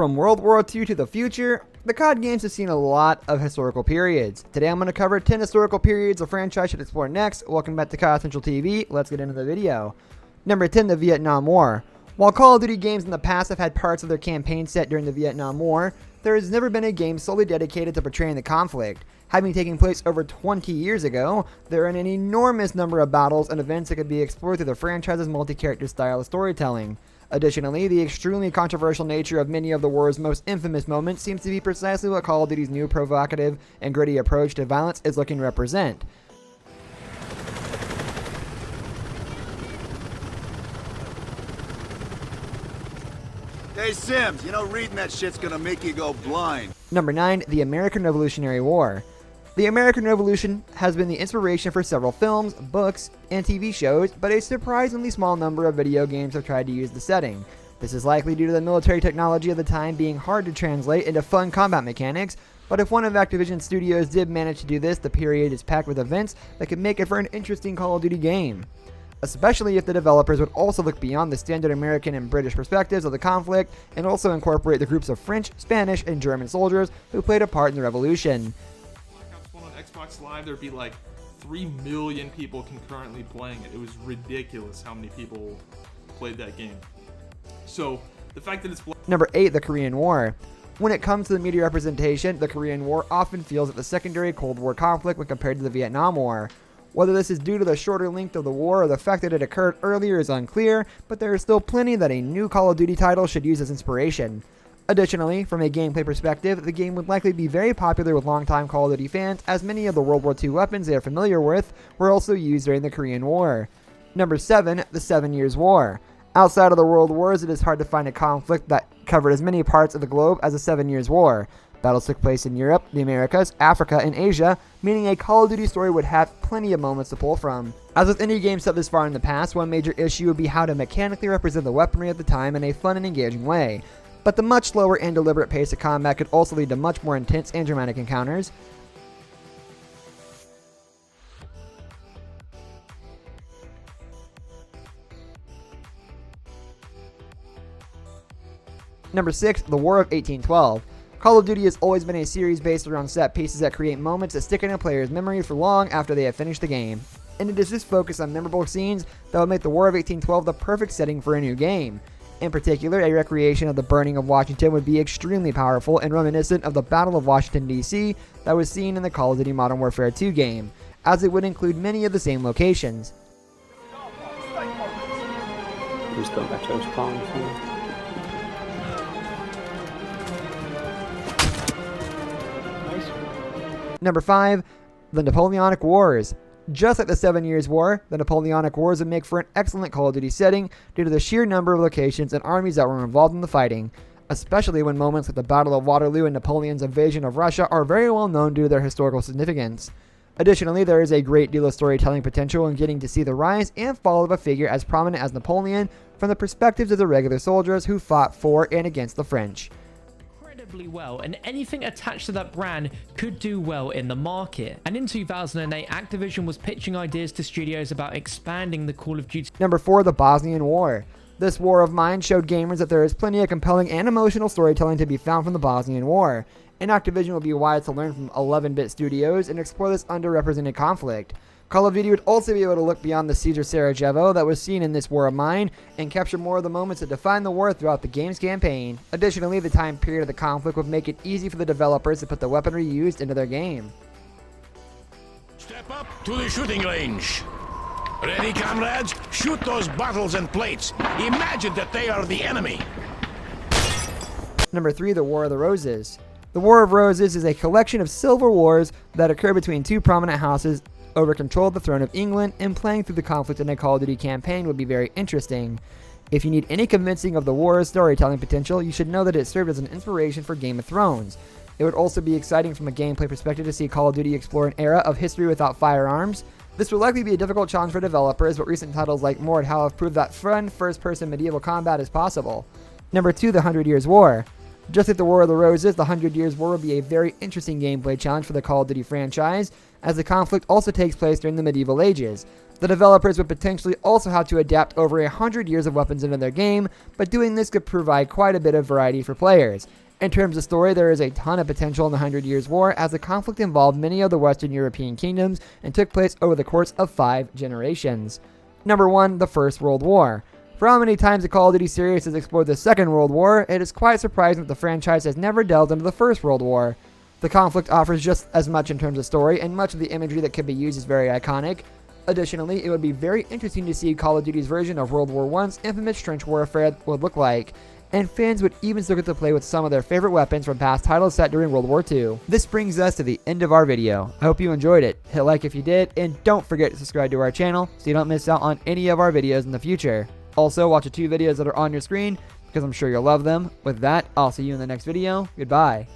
From World War II to the future, the COD games have seen a lot of historical periods. Today I'm going to cover 10 historical periods a franchise should explore next. Welcome back to COD Central TV. Let's get into the video. Number 10, the Vietnam War. While Call of Duty games in the past have had parts of their campaign set during the Vietnam War, there has never been a game solely dedicated to portraying the conflict. Having taken place over 20 years ago, there are an enormous number of battles and events that could be explored through the franchise's multi-character style of storytelling. Additionally, the extremely controversial nature of many of the war's most infamous moments seems to be precisely what Call of Duty's new provocative and gritty approach to violence is looking to represent. Hey Sims, you know reading that shit's gonna make you go blind. Number 9, the American Revolutionary War. The American Revolution has been the inspiration for several films, books, and TV shows, but a surprisingly small number of video games have tried to use the setting. This is likely due to the military technology of the time being hard to translate into fun combat mechanics, but if one of Activision Studios did manage to do this, the period is packed with events that could make it for an interesting Call of Duty game. Especially if the developers would also look beyond the standard American and British perspectives of the conflict and also incorporate the groups of French, Spanish, and German soldiers who played a part in the revolution. On Xbox Live, there'd be like 3 million people concurrently playing it. It was ridiculous how many people played that game. So the fact that it's Number 8, the Korean War. When it comes to the media representation, the Korean War often feels like the secondary Cold War conflict when compared to the Vietnam War. Whether this is due to the shorter length of the war or the fact that it occurred earlier is unclear, but there is still plenty that a new Call of Duty title should use as inspiration. Additionally, from a gameplay perspective, the game would likely be very popular with longtime Call of Duty fans, as many of the World War II weapons they are familiar with were also used during the Korean War. Number 7, the 7 Years' War. Outside of the World Wars, it is hard to find a conflict that covered as many parts of the globe as the 7 Years' War. Battles took place in Europe, the Americas, Africa, and Asia, meaning a Call of Duty story would have plenty of moments to pull from. As with any game set this far in the past, one major issue would be how to mechanically represent the weaponry at the time in a fun and engaging way. But the much slower and deliberate pace of combat could also lead to much more intense and dramatic encounters. Number 6, the War of 1812. Call of Duty has always been a series based around set pieces that create moments that stick in a player's memory for long after they have finished the game. And it is this focus on memorable scenes that would make the War of 1812 the perfect setting for a new game. In particular, a recreation of the burning of Washington would be extremely powerful and reminiscent of the Battle of Washington, D.C. that was seen in the Call of Duty Modern Warfare 2 game, as it would include many of the same locations. Just go back to those palms. Number 5, the Napoleonic Wars. Just like the 7 Years' War, the Napoleonic Wars would make for an excellent Call of Duty setting due to the sheer number of locations and armies that were involved in the fighting, especially when moments like the Battle of Waterloo and Napoleon's invasion of Russia are very well known due to their historical significance. Additionally, there is a great deal of storytelling potential in getting to see the rise and fall of a figure as prominent as Napoleon from the perspectives of the regular soldiers who fought for and against the French. Well, and anything attached to that brand could do well in the market. And in 2008, Activision was pitching ideas to studios about expanding the Call of Duty. Number 4, the Bosnian War. This war of mine showed gamers that there is plenty of compelling and emotional storytelling to be found from the Bosnian War, and Activision would be wise to learn from 11-bit studios and explore this underrepresented conflict. Call of Duty would also be able to look beyond the siege of Sarajevo that was seen in this war of mine and capture more of the moments that define the war throughout the game's campaign. Additionally, the time period of the conflict would make it easy for the developers to put the weaponry used into their game. Step up to the shooting range. Ready, comrades? Shoot those bottles and plates. Imagine that they are the enemy. Number 3, the War of the Roses. The War of Roses is a collection of civil wars that occur between two prominent houses over control of the throne of England, and playing through the conflict in a Call of Duty campaign would be very interesting. If you need any convincing of the war's storytelling potential, you should know that it served as an inspiration for Game of Thrones. It would also be exciting from a gameplay perspective to see Call of Duty explore an era of history without firearms. This will likely be a difficult challenge for developers, but recent titles like Mordhau have proved that fun first-person medieval combat is possible. Number 2, the 100 Years' War. Just like the War of the Roses, the 100 Years' War will be a very interesting gameplay challenge for the Call of Duty franchise, as the conflict also takes place during the medieval ages. The developers would potentially also have to adapt over 100 years of weapons into their game, but doing this could provide quite a bit of variety for players. In terms of story, there is a ton of potential in the 100 Years' War, as the conflict involved many of the Western European kingdoms and took place over the course of 5 generations. Number 1. The First World War. For how many times the Call of Duty series has explored the Second World War, it is quite surprising that the franchise has never delved into the First World War. The conflict offers just as much in terms of story, and much of the imagery that can be used is very iconic. Additionally, it would be very interesting to see Call of Duty's version of World War I's infamous trench warfare would look like, and fans would even still get to play with some of their favorite weapons from past titles set during World War II. This brings us to the end of our video. I hope you enjoyed it. Hit like if you did, and don't forget to subscribe to our channel so you don't miss out on any of our videos in the future. Also, watch the 2 videos that are on your screen because I'm sure you'll love them. With that, I'll see you in the next video. Goodbye.